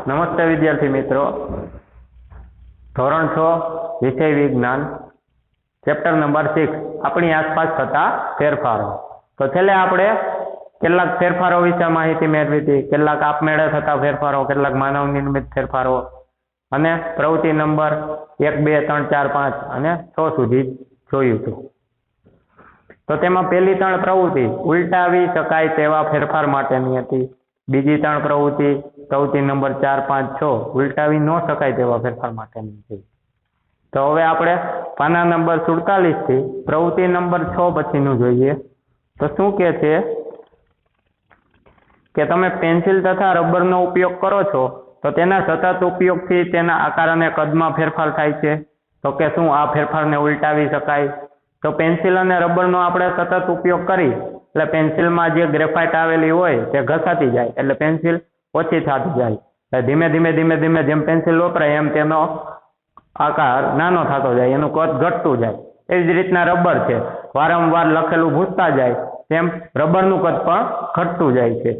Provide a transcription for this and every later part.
નમસ્તે વિદ્યાર્થી મિત્રો, ધોરણ 6 વિષય વિજ્ઞાન ચેપ્ટર નંબર 6 આપણી આસપાસ થતા ફેરફારો. તો છેલ્લે આપણે કેટલાક ફેરફારો વિશે માહિતી મેળવી હતી, કેટલાક આપમેળે થતા ફેરફારો, કેટલાક માનવ નિર્મિત ફેરફારો અને પ્રવૃત્તિ નંબર 1, 2, 3, 4, 5 અને 6 સુધી જોયું હતું. તો તેમાં પહેલી 3 પ્રવૃત્તિ ઉલટાવી શકાય તેવા ફેરફાર માટેની હતી. બીજી 3 પ્રવૃત્તિ નંબર 4, 5, 6 ઉલટાવી ન શકાય તેવા ફેરફાર માટેની હતી. તો હવે આપણે પાના નંબર 47 થી પ્રવૃત્તિ નંબર 6 પછીનું જોઈએ. તો શું કહે છે કે તમે પેન્સિલ તથા રબરનો ઉપયોગ કરો છો તો તેના સતત ઉપયોગથી તેના આકાર અને કદમાં ફેરફાર થાય છે. તો કે શું આ ફેરફારને ઉલટાવી શકાય? તો પેન્સિલ અને રબરનો આપણે સતત ઉપયોગ કરી એટલે પેન્સિલમાં જે ગ્રેફાઇટ આવેલી હોય તે ઘસાતી જાય એટલે પેન્સિલ ઓછી થતી જાય. ધીમે ધીમે જેમ પેન્સિલ વપરાય એમ તેનો આકાર નાનો થતો જાય, એનું કદ ઘટતું જાય. એવી જ રીતના રબર છે, વારંવાર લખેલું ભૂસતા જાય તેમ રબરનું કદ પણ ઘટતું જાય છે.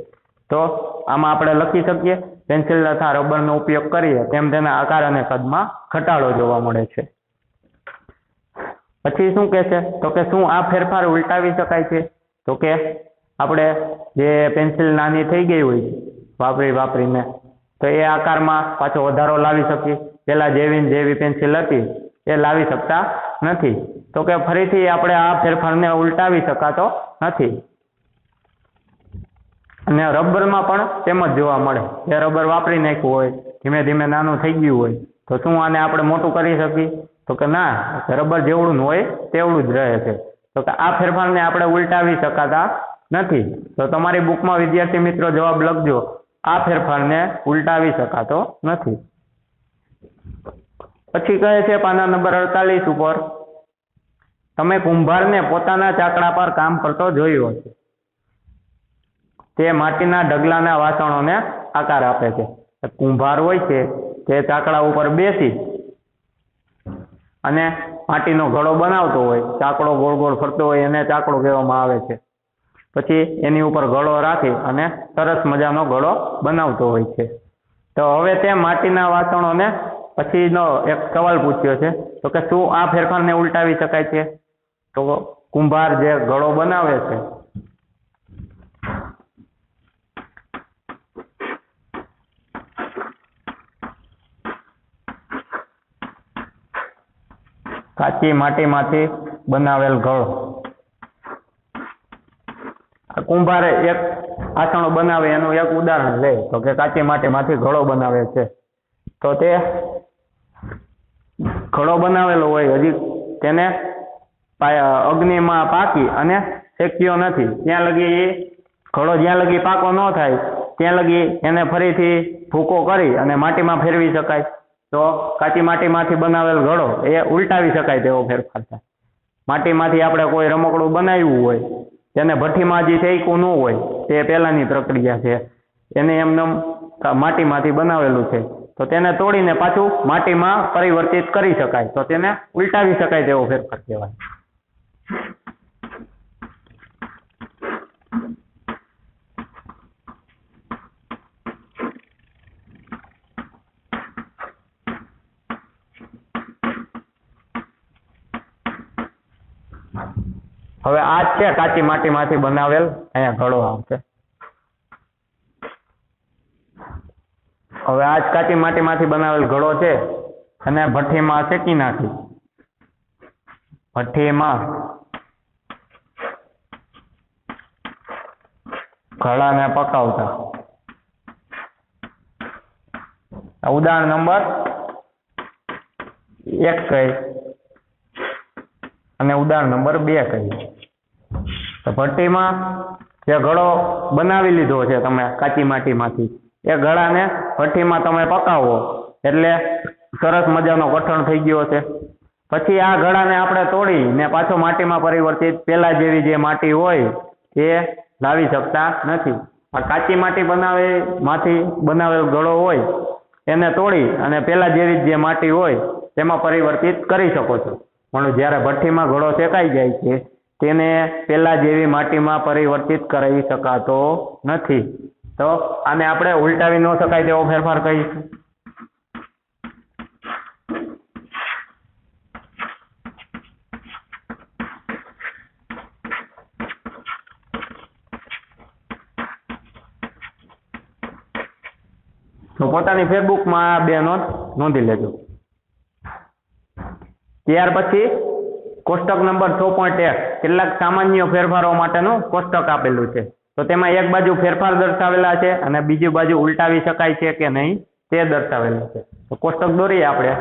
તો આમાં આપણે લખી શકીએ પેન્સિલ તથા રબરનો ઉપયોગ કરીએ તેમ તેના આકાર અને કદમાં ઘટાડો જોવા મળે છે. પછી શું કહે છે તો કે શું આ ફેરફાર ઉલટાવી શકાય છે? તો કે આપણે જે પેન્સિલ નાની થઈ ગઈ હોય વાપરીને તો એ આકારમાં પાછો વધારો લાવી શકીએ. પેલા જેવી પેન્સિલ હતી એ લાવી શકતા નથી. તો કે ફરીથી આપણે આ ફેરફારને ઉલટાવી શકાતો નથી. અને રબરમાં પણ તેમ જ જોવા મળે. જે રબર વાપરી નાખ્યું હોય, ધીમે ધીમે નાનું થઈ ગયું હોય તો શું આને આપણે મોટું કરી શકીએ? તો કે ના, રબર જેવડું હોય તેવડું જ રહે છે. તો કે આ ફેરફારને આપણે ઉલટાવી શકાતા નથી. તો તમારી બુકમાં વિદ્યાર્થી મિત્રો જવાબ લખજો, આ ફેરફારને ઉલટાવી શકાતો નથી. પછી કહે છે પાના નંબર 48 ઉપર, તમે કુંભારને પોતાના ચાકડા પર કામ કરતો જોયો હશે. તે માટીના ઢગલાના વાસણોને આકાર આપે છે. કુંભાર હોય છે તે ચાકડા ઉપર બેસી અને માટીનો ઘડો બનાવતો હોય, ચાકડો ગોળ ગોળ ફરતો હોય એને ચાકડો કહેવામાં આવે છે. પછી એની ઉપર ઘડો રાખી અને સરસ મજાનો ઘડો બનાવતો હોય છે. તો હવે તે માટીના વાસણોને પછીનો એક સવાલ પૂછ્યો છે તો કે શું આ ફેરફારને ઉલટાવી શકાય છે? તો કુંભાર જે ઘડો બનાવે છે કાચી માટીમાંથી બનાવેલ ઘડો, કુંભારે એક આસણો બનાવે એનું એક ઉદાહરણ લે તો કે કાચી માટીમાંથી ઘડો બનાવે છે. તો તે ઘડો બનાવેલો હોય, હજી તેને અગ્નિમાં પાકી અને શેક્યો નથી, ત્યાં લગી એ ઘડો જ્યાં લગી પાકો ન થાય ત્યાં લગી એને ફરીથી ભૂકો કરી અને માટીમાં ફેરવી શકાય. તો કાચી માટીમાંથી બનાવેલ ઘડો એ ઉલટાવી શકાય તેવો ફેરફાર થાય. માટીમાંથી આપણે કોઈ રમકડું બનાવ્યું હોય તેને ભઠ્ઠીમાં હજી શેક્યું ન હોય, તે પહેલાની પ્રક્રિયા છે, એને એમને માટીમાંથી બનાવેલું છે તો તેને તોડીને પાછું માટીમાં પરિવર્તિત કરી શકાય. તો તેને ઉલટાવી શકાય તેવો ફેરફાર કહેવાય. હવે આ છે કાચી માટીમાંથી બનાવેલ અહીંયા ઘડો આવશે. હવે આ જ કાચી માટીમાંથી બનાવેલ ઘડો છે અને ભઠ્ઠીમાં શેકી નાખી, ભઠ્ઠીમાં ઘડાને પકાવતા. ઉદાહરણ નંબર 1 કહી અને ઉદાહરણ નંબર 2 કહી. તો ભઠ્ઠીમાં જે ઘડો બનાવી લીધો છે તમે કાચી માટીમાંથી, એ ઘડાને ભઠ્ઠીમાં તમે પકાવો એટલે સરસ મજાનો કઠણ થઈ ગયો છે. પછી આ ઘડાને આપણે તોડીને પાછો માટીમાં પરિવર્તિત પેલા જેવી જે માટી હોય તે લાવી શકતા નથી. આ કાચી માંથી બનાવેલ ઘડો હોય એને તોડી અને પેલા જેવી જે માટી હોય તેમાં પરિવર્તિત કરી શકો છો. પણ જ્યારે ભઠ્ઠીમાં ઘડો શેકાઈ જાય છે તેને પેલા જેવી માટીમાં પરિવર્તિત કરી શકાતો નથી. તો આને આપણે ઉલટાવી ન શકાય તેવો ફેરફાર કહીશું. તો પોતાની ફેસબુકમાં આ 2 નોંધ નોંધી લેજો. ત્યાર પછી કોષ્ટક નંબર 6.1 કેટલાક સામાન્ય ફેરફારો માટેનું કોષ્ટક આપેલું છે. તો તેમાં એક બાજુ ફેરફાર દર્શાવેલા છે અને બીજી બાજુ ઉલટાવી શકાય છે કે નહીં તે દર્શાવેલું છે. તો કોષ્ટક દોરીએ આપણે.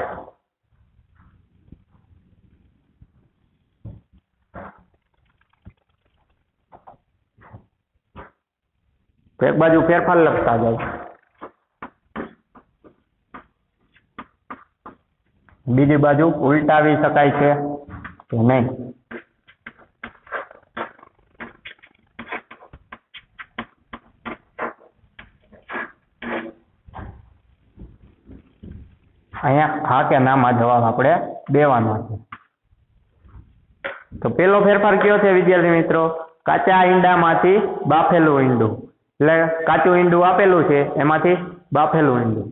તો એક બાજુ ફેરફાર લખતા જાય, બીજી બાજુ ઉલટાવી શકાય છે કે નહીં. અહીંયા હા કે નામાં જવાબ આપણે દેવાનો છે. તો પેલો ફેરફાર કયો છે વિદ્યાર્થી મિત્રો? કાચા ઈંડામાંથી બાફેલું ઈંડું. એટલે કાચું ઈંડું આપેલું છે એમાંથી બાફેલું ઈંડું.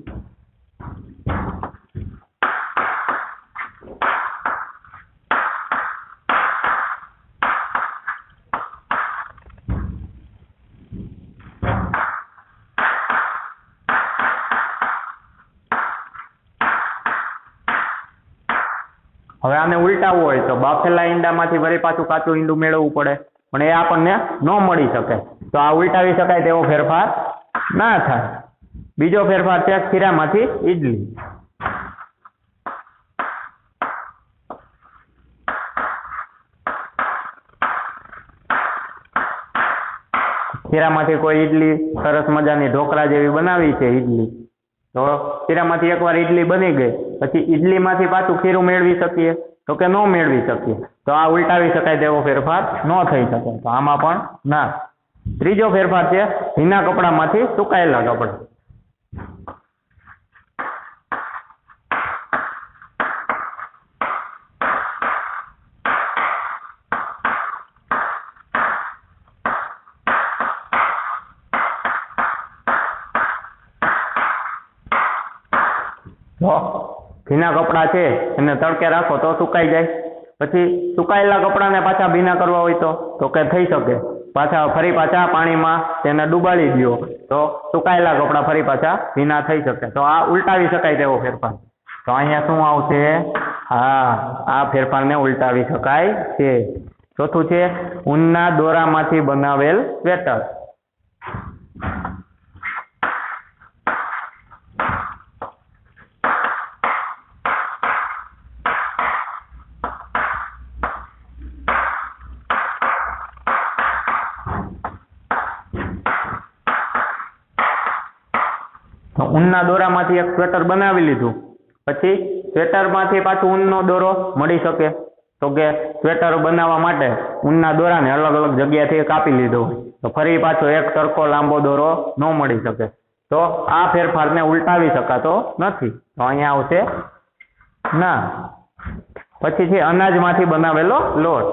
હવે આને ઉલટાવવું હોય તો બાફેલા ઈંડામાંથી વળી પાછું કાચું ઈંડું મેળવવું પડે, પણ એ આપણને ન મળી શકે. તો આ ઉલટાવી શકાય તેવો ફેરફાર ના થાય. બીજો ફેરફાર છે ખીરામાંથી ઈડલી. ખીરામાંથી કોઈ ઈડલી સરસ મજાની ઢોકળા જેવી બનાવી છે ઈડલી, તો ખીરામાંથી એકવાર ઈડલી બની ગઈ પછી ઈડલીમાંથી પાછું ખીરું મેળવી શકીએ તો કે ન મેળવી શકીએ. તો આ ઉલટાવી શકાય તેવો ફેરફાર ન થઈ શકે. તો આમાં પણ ના. ત્રીજો ફેરફાર છે ભીના કપડામાંથી સુકાયેલા કપડા. ભીના કપડા છે એને તડકે રાખો તો સુકાઈ જાય. પછી સુકાયેલા કપડાને પાછા ભીના કરવા હોય તો કે થઈ શકે. ફરી પાછા પાણીમાં તેને ડુબાડી દો તો સુકાયેલા કપડા ફરી પાછા ભીના થઈ શકે. તો આ ઉલટાવી શકાય તેવો ફેરફાર. તો અહીંયા શું આવશે? હા, આ ફેરફારને ઉલટાવી શકાય છે. ચોથું છે ઊનના દોરામાંથી બનાવેલ સ્વેટર. ઊનના દોરામાંથી એક સ્વેટર બનાવી લીધું, પછી સ્વેટરમાંથી પાછું ઊનનો દોરો મળી શકે તો કે સ્વેટર બનાવવા માટે ઊનના દોરાને અલગ અલગ જગ્યાથી કાપી લીધો તો ફરી પાછો એક સરખો લાંબો દોરો ન મળી શકે. તો આ ફેરફારને ઉલટાવી શકાતો નથી. તો અહીંયા આવશે ના. પછી છે અનાજમાંથી બનાવેલો લોટ.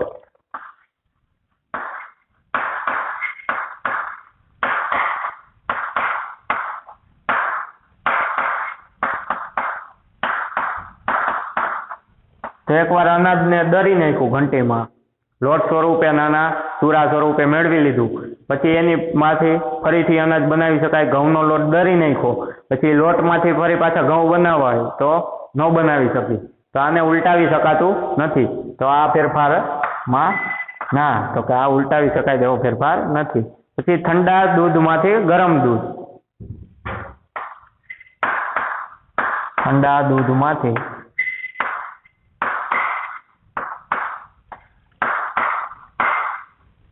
તો એકવાર અનાજને દરી નાખ્યું ઘંટીમાં, લોટ સ્વરૂપે નાના ચૂરા સ્વરૂપે મેળવી લીધું, પછી એની માંથી ફરીથી અનાજ બનાવી શકાય. ઘઉંનો લોટ દરી નાખ્યો, પછી લોટમાંથી ફરી પાછા ઘઉં બનાવવા હોય તો ન બનાવી શકી. તો આને ઉલટાવી શકાતું નથી. તો આ ફેરફારમાં ના. તો કે આ ઉલટાવી શકાય તેવો ફેરફાર નથી. પછી ઠંડા દૂધમાંથી ગરમ દૂધ. ઠંડા દૂધમાંથી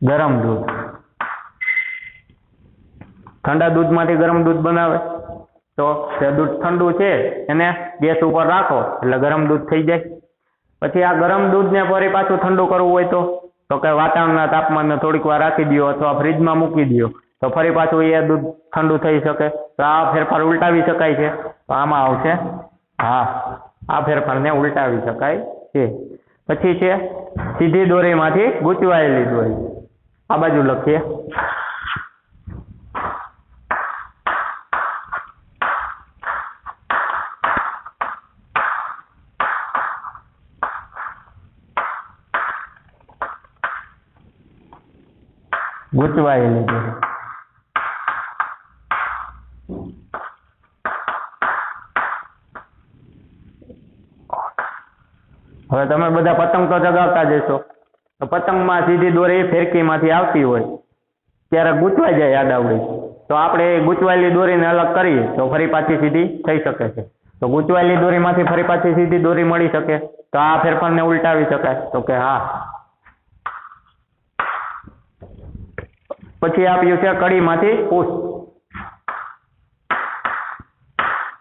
ગરમ દૂધ. ઠંડા દૂધમાંથી ગરમ દૂધ બનાવે તો તે દૂધ ઠંડુ છે એને ગેસ ઉપર રાખો એટલે ગરમ દૂધ થઈ જાય. પછી આ ગરમ દૂધને ફરી પાછું ઠંડુ કરવું હોય તો કે વાતાવરણના તાપમાને થોડીક વાર રાખી દો અથવા ફ્રીજમાં મૂકી દો તો ફરી પાછું એ દૂધ ઠંડુ થઈ શકે. તો આ ફેરફાર ઉલટાવી શકાય છે. તો આમાં આવશે હા, આ ફેરફારને ઉલટાવી શકાય છે. પછી છે સીધી દોરીમાંથી ગૂંચવાયેલી દોરી. આ બાજુ લખીએ. ગૂંચવાયેલી દોરી. હવે તમે બધા પતંગ તો ચગાવતા જ હશો, તો પતંગમાં સીધી દોરી ફિરકીમાંથી આવતી હોય ત્યારે ગૂંચવાઈ જાય આડાવડી, તો આપણે એ ગૂંચવાયેલી દોરીને અલગ કરીએ તો ફરી પાછી સીધી થઈ શકે છે. તો ગૂંચવાયેલી દોરીમાંથી ફરી પાછી સીધી દોરી મળી શકે, તો આ ફેરફારને ઉલટાવી શકાય? તો કે હા. પછી આપ્યું છે કડીમાંથી પુષ્પ.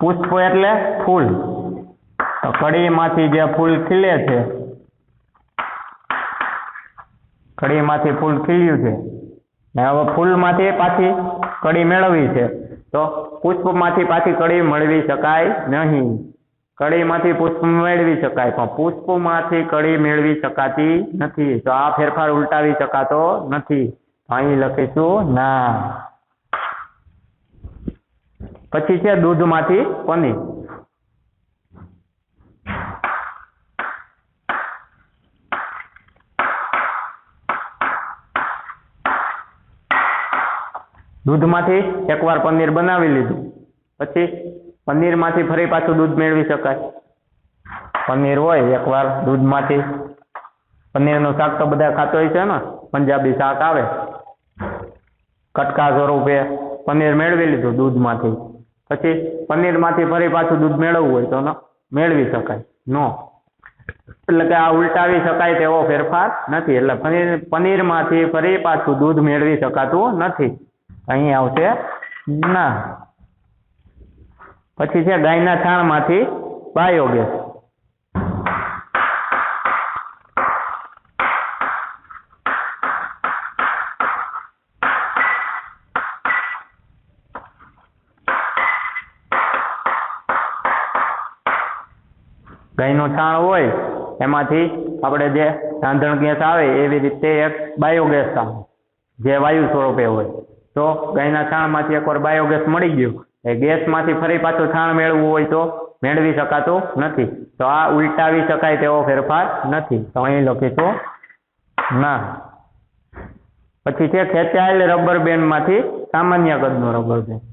પુષ્પ એટલે ફૂલ. તો કડીમાંથી જે ફૂલ ખીલે છે, કડીમાંથી ફૂલ ખીલ્યું છે ને હવે ફૂલમાંથી પાછી કડી મેળવવી છે, તો પુષ્પમાંથી પાછી કડી મેળવી શકાય નહીં. કડીમાંથી પુષ્પ મેળવી શકાય પણ પુષ્પમાંથી કડી મેળવી શકાતી નથી, તો આ ફેરફાર ઉલટાવી શકાતો નથી. અહીં લખીશું ના. પછી છે દૂધમાંથી પનીર. દૂધમાંથી એકવાર પનીર બનાવી લીધું, પછી પનીરમાંથી ફરી પાછું દૂધ મેળવી શકાય. પનીર હોય એકવાર દૂધમાંથી, પનીરનું શાક તો બધા ખાતો હોય છે ને, પંજાબી શાક આવે, કટકા સ્વરૂપે પનીર મેળવી લીધું દૂધમાંથી, પછી પનીરમાંથી ફરી પાછું દૂધ મેળવવું હોય તો મેળવી શકાય નો. એટલે કે આ ઉલટાવી શકાય તેવો ફેરફાર નથી. એટલે પનીરમાંથી ફરી પાછું દૂધ મેળવી શકાતું નથી. અહીં આવશે ના. પછી છે ગાયના છાણમાંથી બાયોગેસ. ગાયનું છાણ હોય એમાંથી આપણે જે રાંધણ ગેસ આવે એવી રીતે એક બાયોગેસ આવે, જે વાયુ સ્વરૂપે હોય. તો ગાયના છાણમાંથી એકવાર બાયોગેસ મળી ગયો, એ ગેસમાંથી ફરી પાછું છાણ મેળવવું હોય તો મેળવી શકાતું નથી. તો આ ઉલટાવી શકાય તેવો ફેરફાર નથી. તો અહીં લખીશું ના. પછી છે ખેંચાયેલ રબર બેન્ડમાંથી સામાન્ય કદનો રબર બેન્ડ.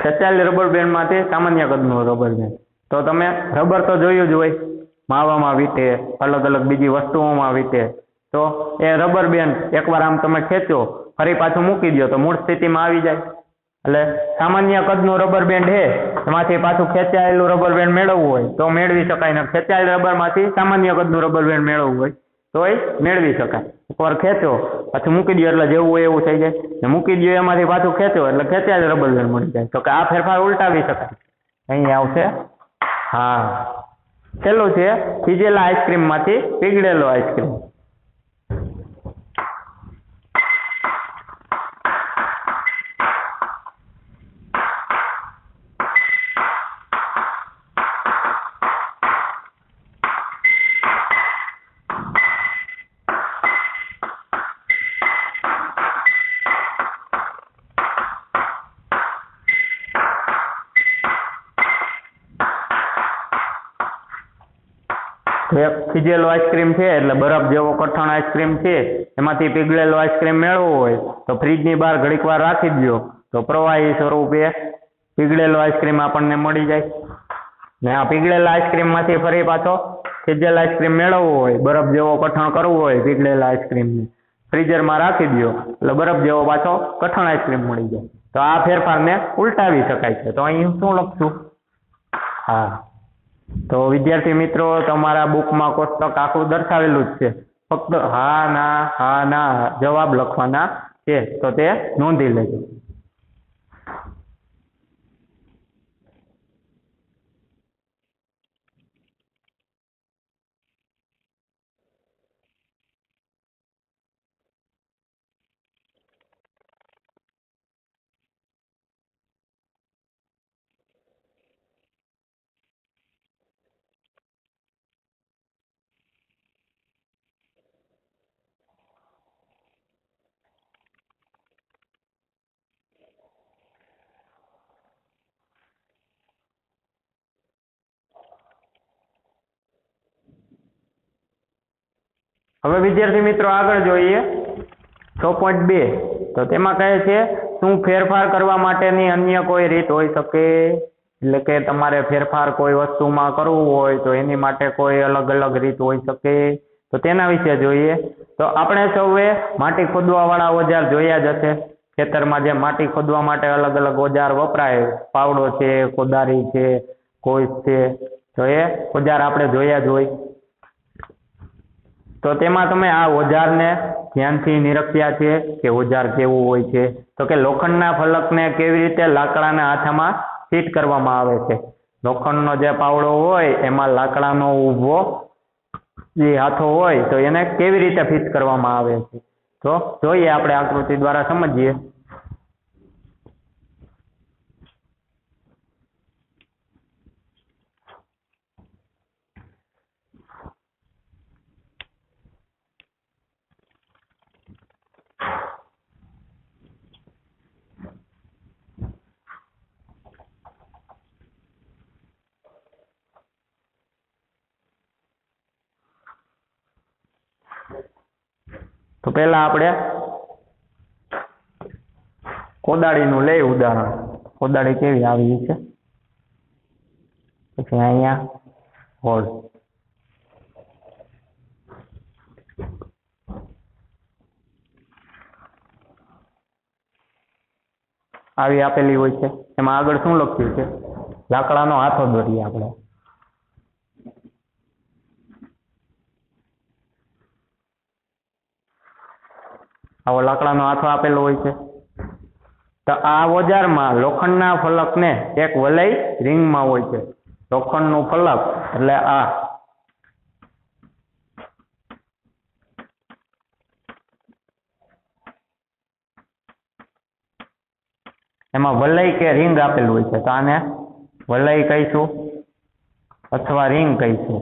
ખેંચાયેલ રબર બેન્ડમાંથી સામાન્ય કદનો રબર બેન્ડ. તો તમે રબર તો જોયું જ હોય, માવામાં વીંટે, અલગ અલગ બીજી વસ્તુઓમાં વીંટે. તો એ રબર બેન્ડ એકવાર આમ તમે ખેંચો, ફરી પાછું મૂકી દો તો મૂળ સ્થિતિમાં આવી જાય. એટલે સામાન્ય કદનું રબર બેન્ડ છે, એમાંથી પાછું ખેંચાયેલું રબર બેન્ડ મેળવવું હોય તો મેળવી શકાય ને, ખેંચાયેલ રબરમાંથી સામાન્ય કદનું રબર બેન્ડ મેળવવું હોય તોય મેળવી શકાય. એકવાર ખેંચો પછી મૂકી દો એટલે જેવું હોય એવું થઈ જાય, ને મૂકી દો એમાંથી પાછું ખેંચો એટલે ખેંચાયેલ રબર બેન્ડ મળી જાય. તો કે આ ફેરફાર ઉલટાવી શકાય. અહીં આવશે હા. છેલ્લું છે થીજેલા આઈસ્ક્રીમમાંથી પીગળેલો આઈસ્ક્રીમ. એક થીજેલો આઈસ્ક્રીમ છે એટલે બરફ જેવો કઠણ આઈસ્ક્રીમ છે, એમાંથી પીગળેલો આઈસ્ક્રીમ મેળવવો હોય તો ફ્રીજની બહાર ઘડીક વાર રાખી દો તો પ્રવાહી સ્વરૂપે પીગળેલો આઈસ્ક્રીમ આપણને મળી જાય. ને આ પીગળેલા આઈસ્ક્રીમમાંથી ફરી પાછો થીજેલા આઈસ્ક્રીમ મેળવવો હોય, બરફ જેવો કઠણ કરવું હોય પીગળેલા આઈસ્ક્રીમને, ફ્રીઝરમાં રાખી દો એટલે બરફ જેવો પાછો કઠણ આઈસ્ક્રીમ મળી જાય. તો આ ફેરફારને ઉલટાવી શકાય છે. તો અહીં શું લખશું? હા. તો વિદ્યાર્થી મિત્રો, તમારા બુકમાં કોષ્ટક આખું દર્શાવેલું જ છે, ફક્ત હા ના જવાબ લખવાના છે, તો તે નોંધી લેજો. હવે વિદ્યાર્થી મિત્રો આગળ જોઈએ 6.2 તો તેમાં કહે છે શું ફેરફાર કરવા માટેની અન્ય કોઈ રીત હોઈ શકે, એટલે કે તમારે ફેરફાર કોઈ વસ્તુમાં કરવું હોય તો એની માટે કોઈ અલગ અલગ રીત હોઈ શકે, તો તેના વિશે જોઈએ. તો આપણે સૌએ માટી ખોદવા વાળા ઓજાર જોયા જ હશે. ખેતરમાં જે માટી ખોદવા માટે અલગ અલગ ઓજાર વપરાય, પાવડો છે, કોદાળી છે, કોઈસ છે, તો એ ઓજાર આપણે જોયા જ હોય. તો તેમાં તમે આ ઓજારને ધ્યાનથી નિરખ્યા છે કે ઓજાર કેવું હોય છે, તો કે લોખંડના ફલકને કેવી રીતે લાકડાના હાથામાં ફિટ કરવામાં આવે છે. લોખંડનો જે પાવડો હોય એમાં લાકડાનો ઊભો જે હાથો હોય તો એને કેવી રીતે ફિટ કરવામાં આવે છે, તો જોઈએ આપણે આકૃતિ દ્વારા સમજીએ. તો પહેલા આપણે કોદાળીનું લઈ ઉદાહરણ. કોદાળી કેવી આવી છે, પછી અહીંયા હોલ, આવી આપેલી હોય છે. એમાં આગળ શું લખ્યું છે, લાકડાનો હાથો દોરીએ આપણે. આવો લાકડાનો હાથો આપેલો હોય છે. તો આ ઓજારમાં લોખંડના ફલકને એક વલય રિંગમાં હોય છે. લોખંડનું ફલક એટલે આ એમાં વલય કે રિંગ આપેલું હોય છે. તો આને વલય કહીશું અથવા રિંગ કહીશું.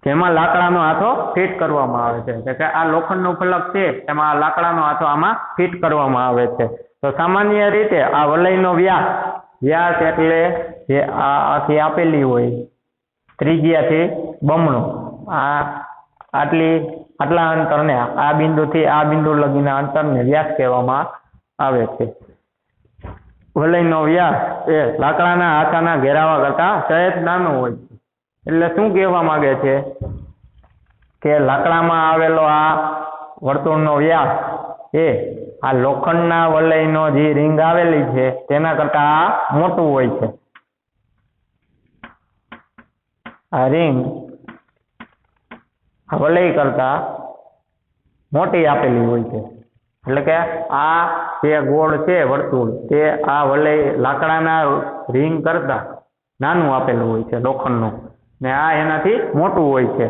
જેમાં લાકડાનો હાથો ફિટ કરવામાં આવે છે. એટલે કે આ લોખંડનું ફલક છે એમાં આ લાકડાનો હાથો આમાં ફિટ કરવામાં આવે છે. તો સામાન્ય રીતે આ વલયનો વ્યાસ એટલે જે આથી આપેલી હોય ત્રિજ્યાથી બમણો, આટલા અંતરને આ બિંદુથી આ બિંદુ લગીના અંતરને વ્યાસ કહેવામાં આવે છે. વલયનો વ્યાસ એ લાકડાના હાથાના ઘેરાવા કરતા સહેજ નાનો હોય છે. એટલે શું કહેવા માંગે છે કે લાકડામાં આવેલો આ વર્તુળનો વ્યાસ એ આ લોખંડના વલયનો જે રિંગ આવેલી છે તેના કરતા આ મોટું હોય છે. આ રિંગ આ વલય કરતા મોટી આપેલી હોય છે. એટલે કે આ જે ગોળ છે વર્તુળ તે આ વલય લાકડાના રિંગ કરતા નાનું આપેલું હોય છે લોખંડનું, ને આ એનાથી મોટું હોય છે.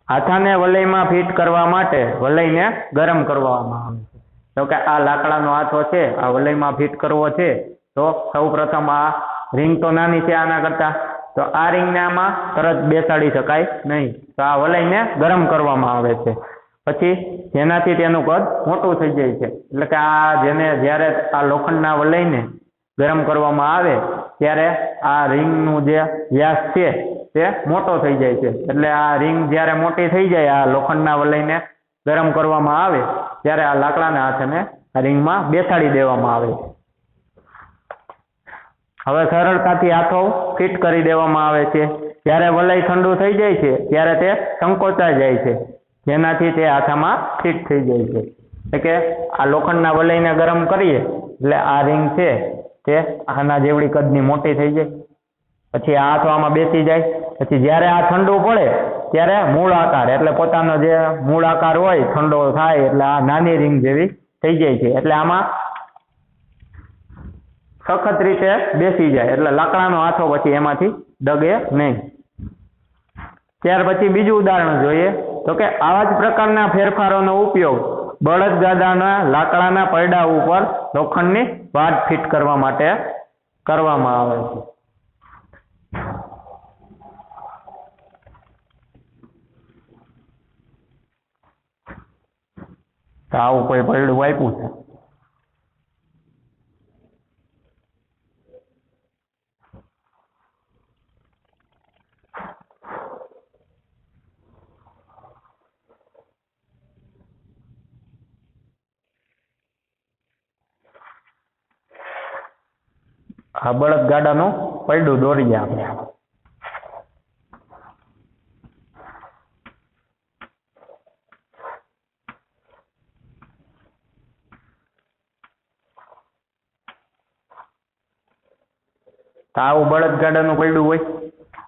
હાથાને વલયમાં ફિટ કરવા માટે વલયને ગરમ કરવામાં આવે છે. તો કે આ લાકડાનો હાથો છે, આ વલયમાં ફિટ કરવો છે, તો સૌ પ્રથમ આ રિંગ તો નાની છે આના કરતા, તો આ રિંગને આમાં તરત બેસાડી શકાય નહીં. તો આ વલયને ગરમ કરવામાં આવે છે. પછી જેનાથી તેનું કદ મોટું થઈ જાય છે. એટલે કે આ જેને જ્યારે આ લોખંડના વલયને ગરમ કરવામાં આવે ત્યારે આ રિંગનું જે વ્યાસ છે તે મોટો થઈ જાય છે. એટલે આ રિંગ જ્યારે મોટી થઈ જાય, આ લોખંડના વલયને ગરમ કરવામાં આવે ત્યારે આ લાકડાના હાથને આ રિંગમાં બેસાડી દેવામાં આવે છે. હવે સરળતાથી હાથો ફિટ કરી દેવામાં આવે છે. જ્યારે વલય ઠંડુ થઈ જાય છે ત્યારે તે સંકોચાઈ જાય છે, જેનાથી તે હાથામાં ફિટ થઈ જાય છે. એટલે કે આ લોખંડના વલયને ગરમ કરીએ એટલે આ રિંગ છે તે આના જેવડી કદની મોટી થઈ જાય. પછી આ હાથો આમાં બેસી જાય. પછી જ્યારે આ ઠંડુ પડે ત્યારે મૂળ આકાર એટલે પોતાનો જે મૂળ આકાર હોય ઠંડો થાય એટલે આ નાની રિંગ જેવી થઈ જાય છે. એટલે આમાં સખત રીતે બેસી જાય એટલે લાકડાનો હાથો પછી એમાંથી ડગે નહીં. ત્યાર પછી બીજું ઉદાહરણ જોઈએ. તો કે આવા જ પ્રકારના ફેરફારોનો ઉપયોગ બળદગાડાના લાકડાના પૈડા ઉપર લોખંડની વાડ ફિટ કરવા માટે કરવામાં આવે છે. તો આવું કોઈ પૈડું આપ્યું છે. આ બળદગાડાનું પૈડું દોરીએ આપણે. તો આવું બળદગાડાનું પૈડું હોય.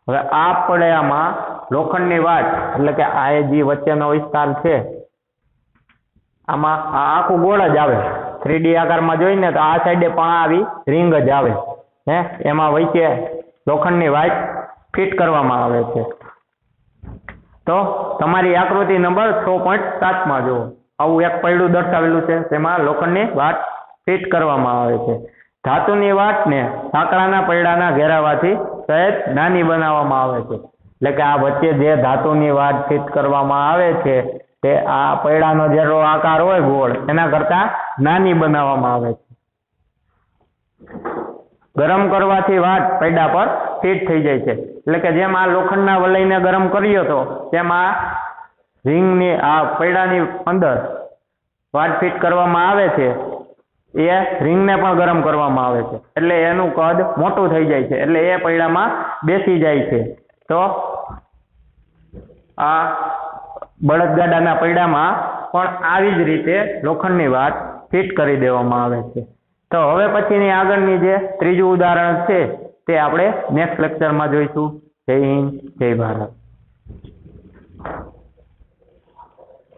હવે આ પડામાં લોખંડની વાટ એટલે કે આ જે વચ્ચેનો વિસ્તાર છે આમાં આ આખું ગોળ જ આવે. 3D આકારમાં જોઈને તો આ સાઈડે પણ આવી રિંગ જ આવે હે. એમાં વચ્ચે લોખંડની વાટ ફિટ કરવામાં આવે છે. તો તમારી આકૃતિ નંબર 6.7 જુઓ, આવું એક પૈડું દર્શાવેલું છે. તેમાં લોખંડની વાટ ફિટ કરવામાં આવે છે. ધાતુની વાટને લાકડાના પૈડાના ઘેરાવાથી સહેજ નાની બનાવવામાં આવે છે. એટલે કે આ વચ્ચે જે ધાતુની વાટ ફિટ કરવામાં આવે છે તે આ પૈડાનો જેટલો આકાર હોય ગોળ એના કરતા નાની બનાવવામાં આવે છે. ગરમ કરવાથી વાટ પૈડા પર ફિટ થઈ જાય છે. એટલે કે જેમ આ લોખંડના વલયને ગરમ કર્યો હતો તેમ આ રિંગની આ પૈડાની અંદર વાટ ફિટ કરવામાં આવે છે. એ રિંગને પણ ગરમ કરવામાં આવે છે એટલે એનું કદ મોટું થઈ જાય છે. એટલે એ પૈડામાં બેસી જાય છે. તો આ બળદગાડાના પૈડામાં પણ આવી જ રીતે લોખંડની વાટ ફિટ કરી દેવામાં આવે છે. તો હવે પછીની આગળની જે ત્રીજું ઉદાહરણ છે તે આપણે નેક્સ્ટ લેક્ચરમાં જોઈશું. જય હિન્દ, જય ભારત.